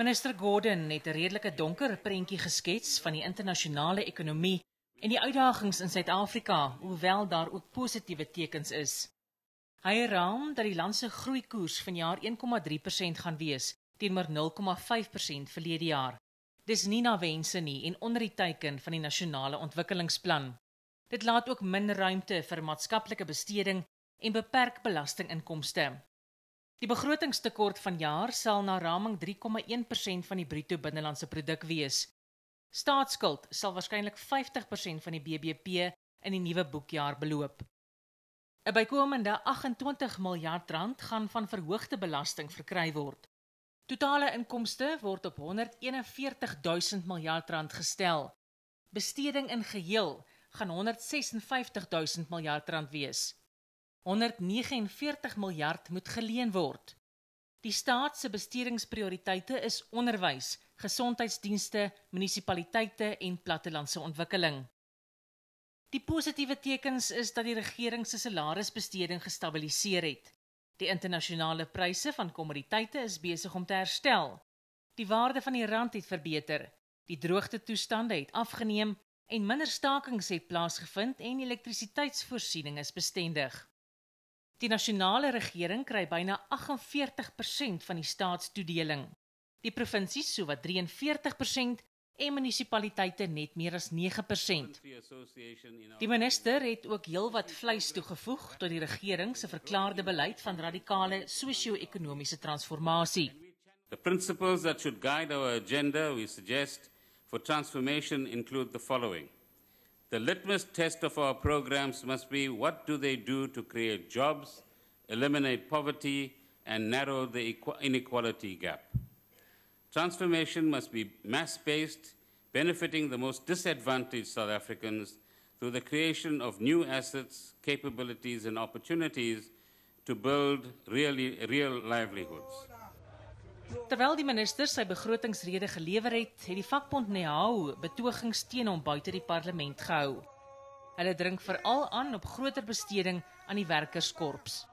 Minister Gordhan het 'n redelike donker prentjie geskets van die internasionale ekonomie en die uitdagings in Suid-Afrika, hoewel daar ook positiewe tekens is. Hy raam dat die land se groeikoers vanjaar 1,3% gaan wees, teenoor 0,5% verlede jaar. Dis nie na wense nie en onder die teiken van die nasionale ontwikkelingsplan. Dit laat ook min ruimte vir maatskaplike besteding en beperk belastinginkomste. Die begrotingstekort vanjaar sal na raming 3,1% van die bruto binnelandse produk wees. Staatsskuld sal waarskynlik 50% van die BBP in die nuwe boekjaar beloop. 'n Bykomende 28 miljard rand gaan van verhoogde belasting verkry word. Totale inkomste word op 141 000 miljard rand gestel. Besteding in geheel gaan 156 000 miljard rand wees. 149 miljard moet geleen word. Die staat se bestedingsprioriteite is onderwys, gesondheidsdienste, munisipaliteite en plattelandse ontwikkeling. Die positiewe tekens is dat die regering se salarisbesteding gestabiliseer het. Die internasionale pryse van kommoditeite is besig om te herstel. Die waarde van die rand het verbeter. Die droogtetoestande het afgeneem en minder stakings het plaasgevind en elektrisiteitsvoorsiening is bestendig. Die nasionale regering kry byna 48% van die staatstoedeling. Die provinsies sowat 43% en munisipaliteite net meer as 9%. Die minister het ook heelwat vleis toegevoeg tot die regering se verklaarde beleid van radikale sosio-ekonomiese transformasie. The principles that should guide our agenda, we suggest, for transformation include the following. The litmus test of our programs must be what do they do to create jobs, eliminate poverty, and narrow the inequality gap. Transformation must be mass-based, benefiting the most disadvantaged South Africans through the creation of new assets, capabilities, and opportunities to build real livelihoods. Terwyl die minister sy begrotingsrede gelewer het, het die vakbond NEHAWU betogings teen hom buite die parlement gehou. Hulle dring veral aan op groter besteding aan die werkerskorps.